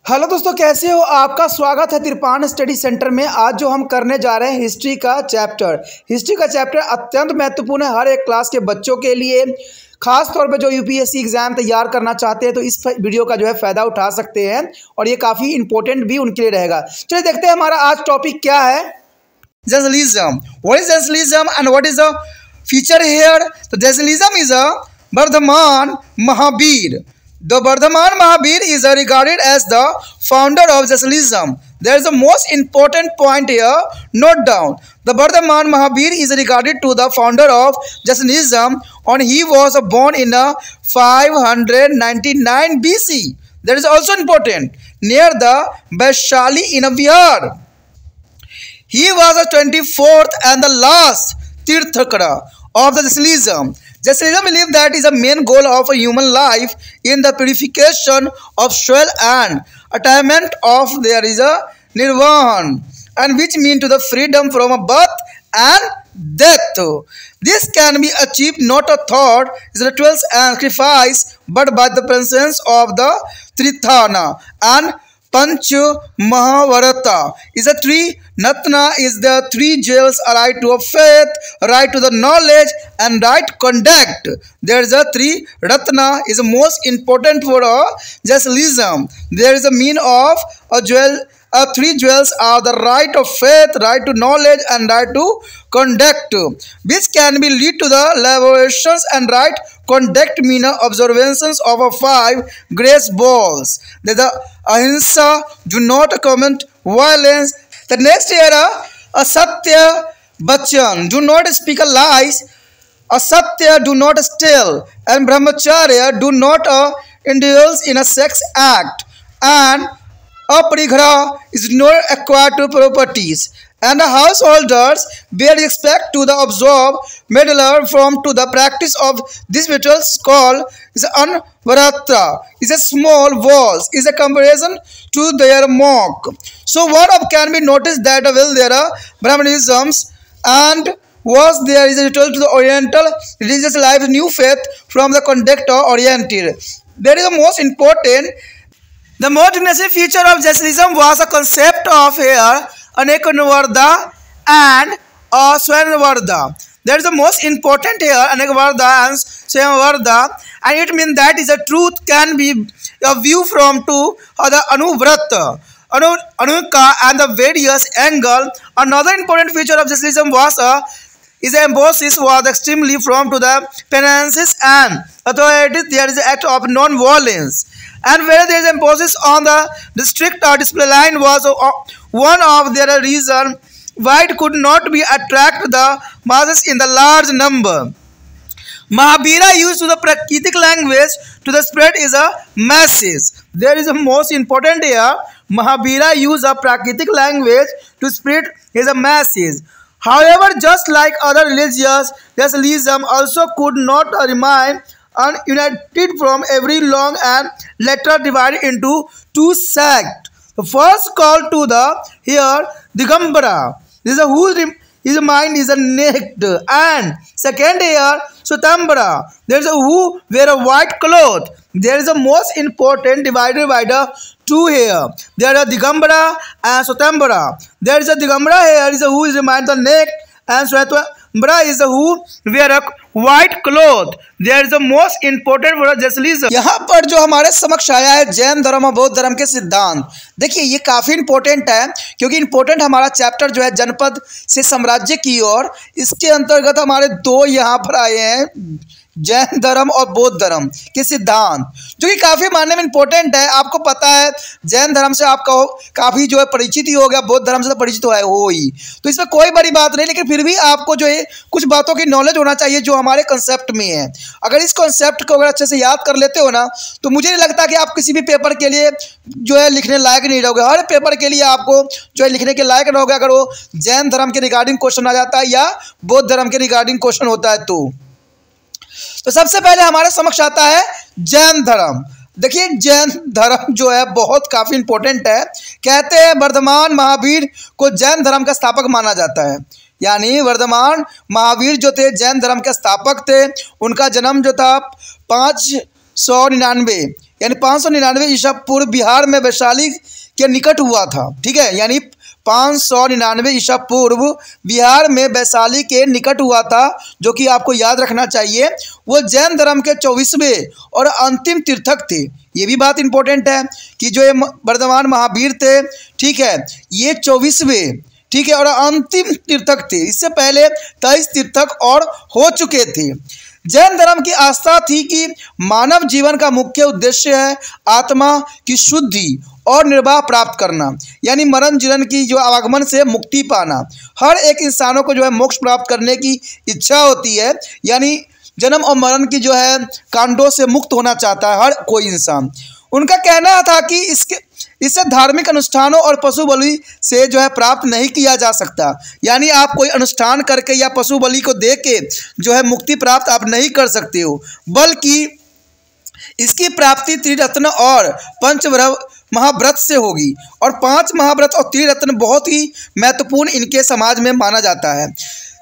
Hello दोस्तों, कैसे हो? आपका स्वागत है तिरपान स्टडी सेंटर में। आज जो हम करने जा रहे हैं हिस्ट्री का चैप्टर अत्यंत महत्वपूर्ण है हर एक क्लास के बच्चों के लिए। खास तौर पे जो यूपीएससी एग्जाम तैयार करना चाहते हैं तो इस वीडियो का जो है फ़ायदा उठा सकते हैं और ये काफ़ी इंपॉर्टेंट भी उनके लिए रहेगा। चलिए देखते हैं हमारा आज टॉपिक क्या है। Jainism. What is Jainism and what is the feature here? So Jainism is a Vardhaman Mahabir. The Vardhaman Mahabir is regarded as the founder of Jainism. There is the most important point here. Note down. The Vardhaman Mahabir is regarded to the founder of Jainism, and he was born in 599 BC. That is also important. Near the Vaishali in Bihar. He was the 24th and the last Tirthakara of the Jainism. Jainism believes that is the main goal of a human life in the purification of soul and attainment of there is a nirvana, and which mean to the freedom from a birth and death. This can be achieved not a thought, rituals and sacrifice, but by the presence of the Tritthana and Panch Mahavarata is a three. Natna is the three jewels: right to faith, right to the knowledge, and right conduct. There is a three. Ratna is the most important for Jainism. There is a mean of a jewel. Three jewels are the right of faith, right to knowledge, and right to conduct, which can be lead to the liberations, and right conduct mean observances of a 5 grace balls. The ahimsa, do not commit violence. The next era, asatya bachan, do not speak lies. Asatya, do not steal, and brahmacharya, do not indulge in a sex act, and aparighra is not acquired to properties, and the householders bear respect to the observe meddler from to the practice of this rituals called is anvarata is a small walls is a comparison to their monk. So what of can be noticed that will there are Brahmanisms and was there is a ritual to the oriental religious life new faith from the conductor oriented. There is the most important. The most necessary feature of Jainism was a concept of here Anekvarda and Swayanvarda. That is the most important here, Anekvarda and Swayanvarda, and it means that is a truth can be a view from to the Anuvrata, Anuka and the various angle. Another important feature of Jainism was is the emphasis was extremely from to the penances and authorities. There is the act of non-violence. And where there is emphasis on the strict display line was one of their reason why it could not be attract the masses in the large number. Mahabira used to the Prakritic language to the spread is a masses. There is a most important here. Mahabira used a Prakritic language to spread is a masses. However, just like other religions, Jainism also could not remain united from every long and later divided into two sects. The first called to the here Digambara. This is whose his mind is a naked, and second here Sutambara. There is a who wear a white cloth. There is a most important divided by the two here. There are Digambara and Sutambara. There is a Digambara here is a who is the mind the naked, and Sutambara is the who wear a white cloth. There is the most important for Jainism. यहाँ पर जो हमारे समक्ष आया है जैन धर्म और बौद्ध धर्म के सिद्धांत, देखिए ये काफ़ी इंपॉर्टेंट है क्योंकि इंपॉर्टेंट हमारा चैप्टर जो है जनपद से साम्राज्य की ओर, इसके अंतर्गत हमारे दो यहाँ पर आए हैं जैन धर्म और बौद्ध धर्म के सिद्धांत, जो कि काफ़ी मानने में इंपॉर्टेंट है। आपको पता है जैन धर्म से आपका काफ़ी जो है परिचित ही हो गया, बौद्ध धर्म से तो परिचित हो ही, तो इसमें कोई बड़ी बात नहीं, लेकिन फिर भी आपको जो है कुछ बातों की नॉलेज होना चाहिए जो हमारे कंसेप्ट में है। अगर इस कंसेप्ट को अगर अच्छे से याद कर लेते हो ना, तो मुझे नहीं लगता कि आप किसी भी पेपर के लिए जो है लिखने लायक नहीं रहोगे। हर पेपर के लिए आपको जो है लिखने के लायक रहोगे अगर वो जैन धर्म के रिगार्डिंग क्वेश्चन आ जाता है या बौद्ध धर्म के रिगार्डिंग क्वेश्चन होता है। तो सबसे पहले हमारे समक्ष आता है जैन धर्म। देखिए जैन धर्म जो है बहुत काफ़ी इंपॉर्टेंट है। कहते हैं वर्धमान महावीर को जैन धर्म का स्थापक माना जाता है। यानी वर्धमान महावीर जो थे जैन धर्म के स्थापक थे। उनका जन्म जो था 599 यानी 599 ईसा पूर्व बिहार में वैशाली के निकट हुआ था। ठीक है, यानी 599 ईसा पूर्व बिहार में वैशाली के निकट हुआ था, जो कि आपको याद रखना चाहिए। वो जैन धर्म के 24वें और अंतिम तीर्थक थे। ये भी बात इंपॉर्टेंट है कि जो ये वर्धमान महावीर थे, ठीक है, ये 24वें, ठीक है, और अंतिम तीर्थक थे। इससे पहले 23 तीर्थक और हो चुके थे। जैन धर्म की आस्था थी कि मानव जीवन का मुख्य उद्देश्य है आत्मा की शुद्धि और निर्वाह प्राप्त करना, यानी मरण जीवन की जो आवागमन से मुक्ति पाना। हर एक इंसानों को जो है मोक्ष प्राप्त करने की इच्छा होती है, यानी जन्म और मरण की जो है कांडों से मुक्त होना चाहता है हर कोई इंसान। उनका कहना था कि इससे धार्मिक अनुष्ठानों और पशु बलि से जो है प्राप्त नहीं किया जा सकता, यानी आप कोई अनुष्ठान करके या पशु बलि को दे के जो है मुक्ति प्राप्त आप नहीं कर सकते हो, बल्कि इसकी प्राप्ति त्रिरत्न और पंच महाव्रत से होगी। और 5 महाव्रत और त्रिरत्न बहुत ही महत्वपूर्ण इनके समाज में माना जाता है।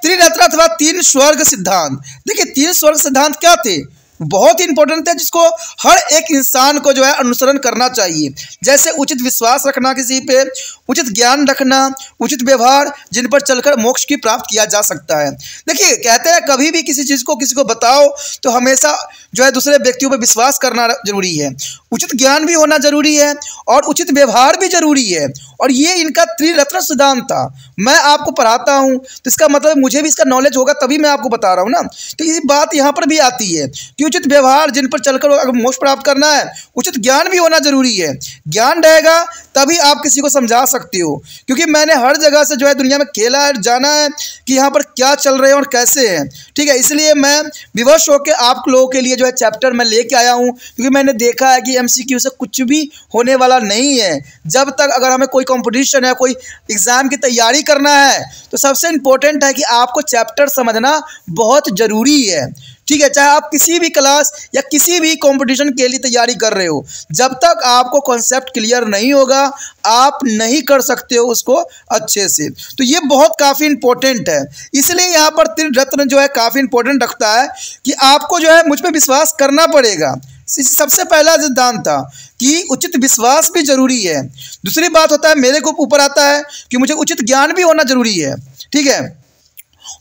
त्रिरत्न अथवा 3 स्वर्ग सिद्धांत। देखिए 3 स्वर्ग सिद्धांत क्या थे, बहुत ही इंपॉर्टेंट है, जिसको हर एक इंसान को जो है अनुसरण करना चाहिए। जैसे उचित विश्वास रखना किसी पे, उचित ज्ञान रखना, उचित व्यवहार, जिन पर चलकर मोक्ष की प्राप्त किया जा सकता है। देखिए कहते हैं कभी भी किसी चीज़ को किसी को बताओ तो हमेशा जो है दूसरे व्यक्तियों पर विश्वास करना जरूरी है, उचित ज्ञान भी होना जरूरी है और उचित व्यवहार भी जरूरी है। और ये इनका त्रिरत्न सिद्धांत था। मैं आपको पढ़ाता हूँ तो इसका मतलब मुझे भी इसका नॉलेज होगा, तभी मैं आपको बता रहा हूँ ना। तो ये बात यहाँ पर भी आती है कि उचित व्यवहार, जिन पर चलकर अगर मोक्ष प्राप्त करना है, उचित ज्ञान भी होना जरूरी है। ज्ञान रहेगा तभी आप किसी को समझा सकते हो, क्योंकि मैंने हर जगह से जो है दुनिया में खेला है, जाना है कि यहाँ पर क्या चल रहे हैं और कैसे हैं। ठीक है, इसलिए मैं विवश होकर आप लोगों के लिए जो है चैप्टर मैं लेके आया हूँ, क्योंकि मैंने देखा है कि MCQ से कुछ भी होने वाला नहीं है। जब तक अगर हमें कोई कंपटीशन है, कोई एग्ज़ाम की तैयारी करना है, तो सबसे इम्पोर्टेंट है कि आपको चैप्टर समझना बहुत ज़रूरी है। ठीक है, चाहे आप किसी भी क्लास या किसी भी कंपटीशन के लिए तैयारी कर रहे हो, जब तक आपको कॉन्सेप्ट क्लियर नहीं होगा आप नहीं कर सकते हो उसको अच्छे से। तो ये बहुत काफ़ी इंपॉर्टेंट है, इसलिए यहाँ पर त्रिरत्न जो है काफ़ी इंपॉर्टेंट रखता है कि आपको जो है मुझ पर विश्वास करना पड़ेगा। सबसे पहला सिद्धांत था कि उचित विश्वास भी जरूरी है। दूसरी बात होता है, मेरे को ऊपर आता है कि मुझे उचित ज्ञान भी होना जरूरी है। ठीक है,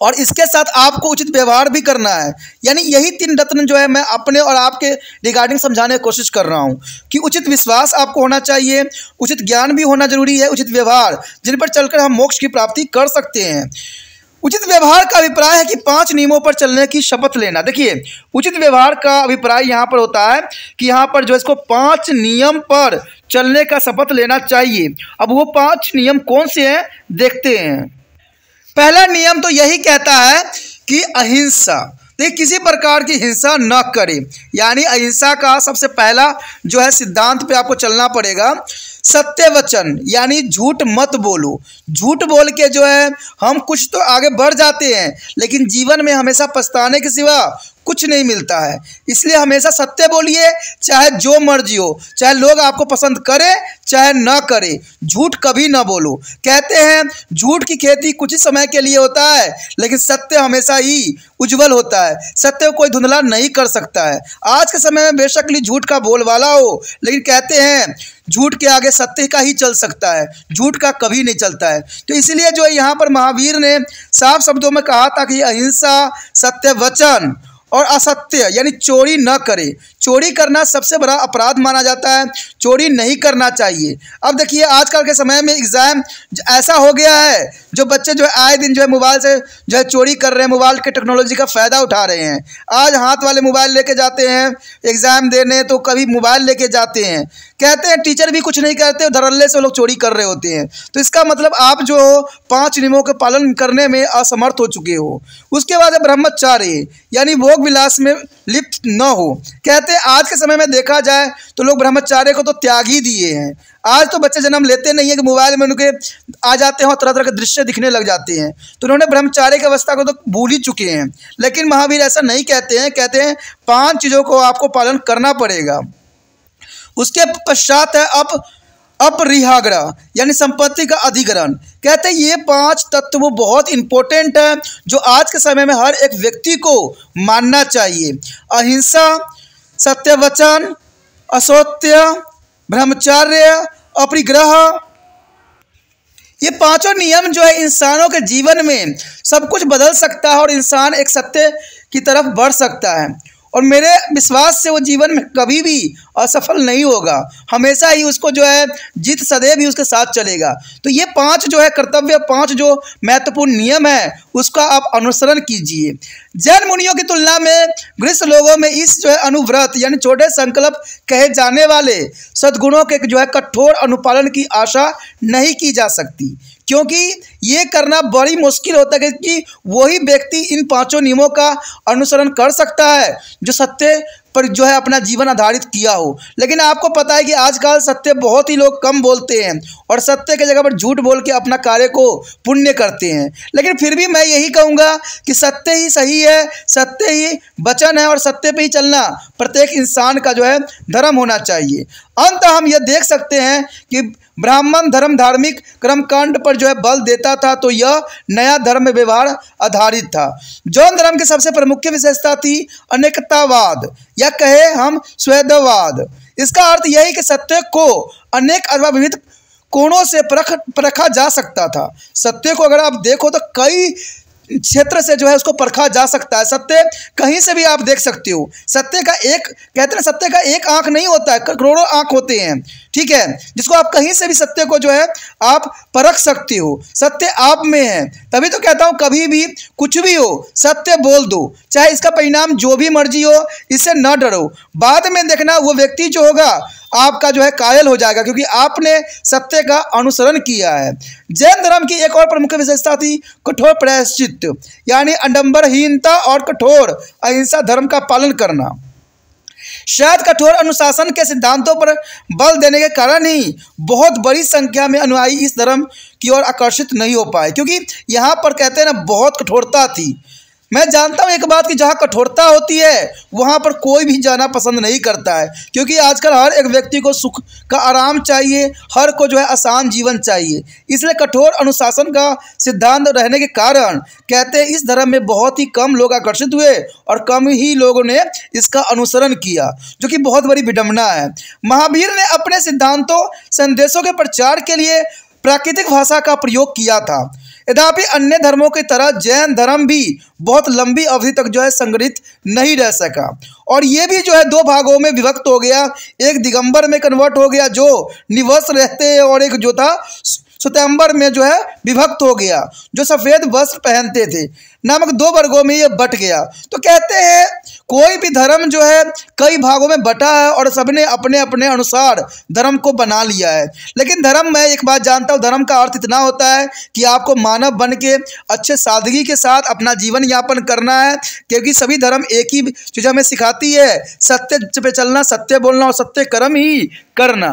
और इसके साथ आपको उचित व्यवहार भी करना है। यानी यही 3 रत्न जो है मैं अपने और आपके रिगार्डिंग समझाने की कोशिश कर रहा हूँ कि उचित विश्वास आपको होना चाहिए, उचित ज्ञान भी होना जरूरी है, उचित व्यवहार, जिन पर चलकर हम मोक्ष की प्राप्ति कर सकते हैं। उचित व्यवहार का अभिप्राय है कि 5 नियमों पर चलने की शपथ लेना। देखिए उचित व्यवहार का अभिप्राय यहाँ पर होता है कि यहाँ पर जो इसको 5 नियम पर चलने का शपथ लेना चाहिए। अब वो 5 नियम कौन से हैं देखते हैं। पहला नियम तो यही कहता है कि अहिंसा, देखिए किसी प्रकार की हिंसा न करे, यानी अहिंसा का सबसे पहला जो है सिद्धांत पे आपको चलना पड़ेगा। सत्य वचन, यानी झूठ मत बोलो। झूठ बोल के जो है हम कुछ तो आगे बढ़ जाते हैं, लेकिन जीवन में हमेशा पछताने के सिवा कुछ नहीं मिलता है। इसलिए हमेशा सत्य बोलिए, चाहे जो मर्जी हो, चाहे लोग आपको पसंद करें चाहे ना करें, झूठ कभी ना बोलो। कहते हैं झूठ की खेती कुछ ही समय के लिए होता है, लेकिन सत्य हमेशा ही उज्जवल होता है। सत्य को कोई धुंधला नहीं कर सकता है। आज के समय में बेशक झूठ का बोलबाला हो, लेकिन कहते हैं झूठ के आगे सत्य का ही चल सकता है, झूठ का कभी नहीं चलता है। तो इसलिए जो यहाँ पर महावीर ने साफ शब्दों में कहा था कि अहिंसा, सत्य वचन और असत्य, यानी चोरी न करे। चोरी करना सबसे बड़ा अपराध माना जाता है, चोरी नहीं करना चाहिए। अब देखिए आजकल के समय में एग्ज़ाम ऐसा हो गया है, जो बच्चे जो है आए दिन जो है मोबाइल से जो है चोरी कर रहे हैं, मोबाइल के टेक्नोलॉजी का फ़ायदा उठा रहे हैं। आज हाथ वाले मोबाइल लेके जाते हैं एग्ज़ाम देने, तो कभी मोबाइल लेके जाते हैं, कहते हैं टीचर भी कुछ नहीं कहते, धड़ल्ले से लोग चोरी कर रहे होते हैं। तो इसका मतलब आप जो 5 नियमों के पालन करने में असमर्थ हो चुके हो। उसके बाद है ब्रह्मचार्य, यानी भोग विलास में लिप्त न हो। कहते हैं आज के समय में देखा जाए तो लोग ब्रह्मचार्य को तो त्याग ही दिए हैं। आज तो बच्चे जन्म लेते नहीं है कि मोबाइल में उनके आ जाते हैं और तरह तरह के दृश्य दिखने लग जाते हैं, तो उन्होंने ब्रह्मचार्य की अवस्था को तो भूल ही चुके हैं। लेकिन महावीर ऐसा नहीं कहते हैं, कहते हैं 5 चीज़ों को आपको पालन करना पड़ेगा। उसके पश्चात है अपरिहाग्रह, यानी संपत्ति का अधिग्रहण। कहते हैं ये 5 तत्व बहुत इंपॉर्टेंट है, जो आज के समय में हर एक व्यक्ति को मानना चाहिए। अहिंसा, सत्य वचन, असत्य, ब्रह्मचर्य, अपरिग्रह। ये पांचों नियम जो है इंसानों के जीवन में सब कुछ बदल सकता है और इंसान एक सत्य की तरफ बढ़ सकता है। और मेरे विश्वास से वो जीवन में कभी भी असफल नहीं होगा, हमेशा ही उसको जो है जीत सदैव ही उसके साथ चलेगा। तो ये पांच जो है कर्तव्य, पांच जो महत्वपूर्ण नियम है उसका आप अनुसरण कीजिए। जैन मुनियों की तुलना में गृहस्थ लोगों में इस जो है अनुव्रत यानी छोटे संकल्प कहे जाने वाले सद्गुणों के जो है कठोर अनुपालन की आशा नहीं की जा सकती, क्योंकि ये करना बड़ी मुश्किल होता है कि वही व्यक्ति इन पांचों नियमों का अनुसरण कर सकता है जो सत्य पर जो है अपना जीवन आधारित किया हो। लेकिन आपको पता है कि आजकल सत्य बहुत ही लोग कम बोलते हैं और सत्य की जगह पर झूठ बोल के अपना कार्य को पुण्य करते हैं। लेकिन फिर भी मैं यही कहूँगा कि सत्य ही सही है, सत्य ही वचन है और सत्य पे ही चलना प्रत्येक इंसान का जो है धर्म होना चाहिए। अंत हम यह देख सकते हैं कि ब्राह्मण धर्म धार्मिक कर्मकांड पर जो है बल देता था, तो यह नया धर्म व्यवहार आधारित था। जौन धर्म की सबसे प्रमुख विशेषता थी अनेकतावाद या कहे हम स्वैधवाद। इसका अर्थ यही कि सत्य को अनेक अथवा विविध कोणों से परखा जा सकता था। सत्य को अगर आप देखो तो कई क्षेत्र से जो है उसको परखा जा सकता है। सत्य कहीं से भी आप देख सकते हो। सत्य का एक कहते हैं सत्य का एक आंख नहीं होता है, करोड़ों आंख होते हैं, ठीक है, जिसको आप कहीं से भी सत्य को जो है आप परख सकते हो। सत्य आप में है, तभी तो कहता हूँ कभी भी कुछ भी हो सत्य बोल दो, चाहे इसका परिणाम जो भी मर्जी हो, इससे न डरो। बाद में देखना वो व्यक्ति जो होगा आपका जो है कायल हो जाएगा, क्योंकि आपने सत्य का अनुसरण किया है। जैन धर्म की एक और प्रमुख विशेषता थी कठोर प्रायश्चित, यानी आडंबरहीनता और कठोर अहिंसा धर्म का पालन करना। शायद कठोर अनुशासन के सिद्धांतों पर बल देने के कारण ही बहुत बड़ी संख्या में अनुयायी इस धर्म की ओर आकर्षित नहीं हो पाए, क्योंकि यहाँ पर कहते हैं ना बहुत कठोरता थी। मैं जानता हूँ एक बात कि जहाँ कठोरता होती है वहाँ पर कोई भी जाना पसंद नहीं करता है, क्योंकि आजकल हर एक व्यक्ति को सुख का आराम चाहिए, हर को जो है आसान जीवन चाहिए। इसलिए कठोर अनुशासन का सिद्धांत रहने के कारण कहते हैं इस धर्म में बहुत ही कम लोग आकर्षित हुए और कम ही लोगों ने इसका अनुसरण किया, जो कि बहुत बड़ी विडंबना है। महावीर ने अपने सिद्धांतों संदेशों के प्रचार के लिए प्राकृतिक भाषा का प्रयोग किया था। यद्यपि अन्य धर्मों की तरह जैन धर्म भी बहुत लंबी अवधि तक जो है संग्रहित नहीं रह सका और ये भी जो है दो भागों में विभक्त हो गया। एक दिगंबर में कन्वर्ट हो गया जो निवस्त्र रहते हैं, और एक जो था श्वेतांबर में जो है विभक्त हो गया जो सफ़ेद वस्त्र पहनते थे। नामक दो वर्गों में ये बट गया। तो कहते हैं कोई भी धर्म जो है कई भागों में बटा है और सबने अपने अपने अनुसार धर्म को बना लिया है। लेकिन धर्म, मैं एक बात जानता हूँ, धर्म का अर्थ इतना होता है कि आपको मानव बन के अच्छे सादगी के साथ अपना जीवन यापन करना है, क्योंकि सभी धर्म एक ही चीज़ हमें सिखाती है, सत्य पे चलना, सत्य बोलना और सत्य कर्म ही करना।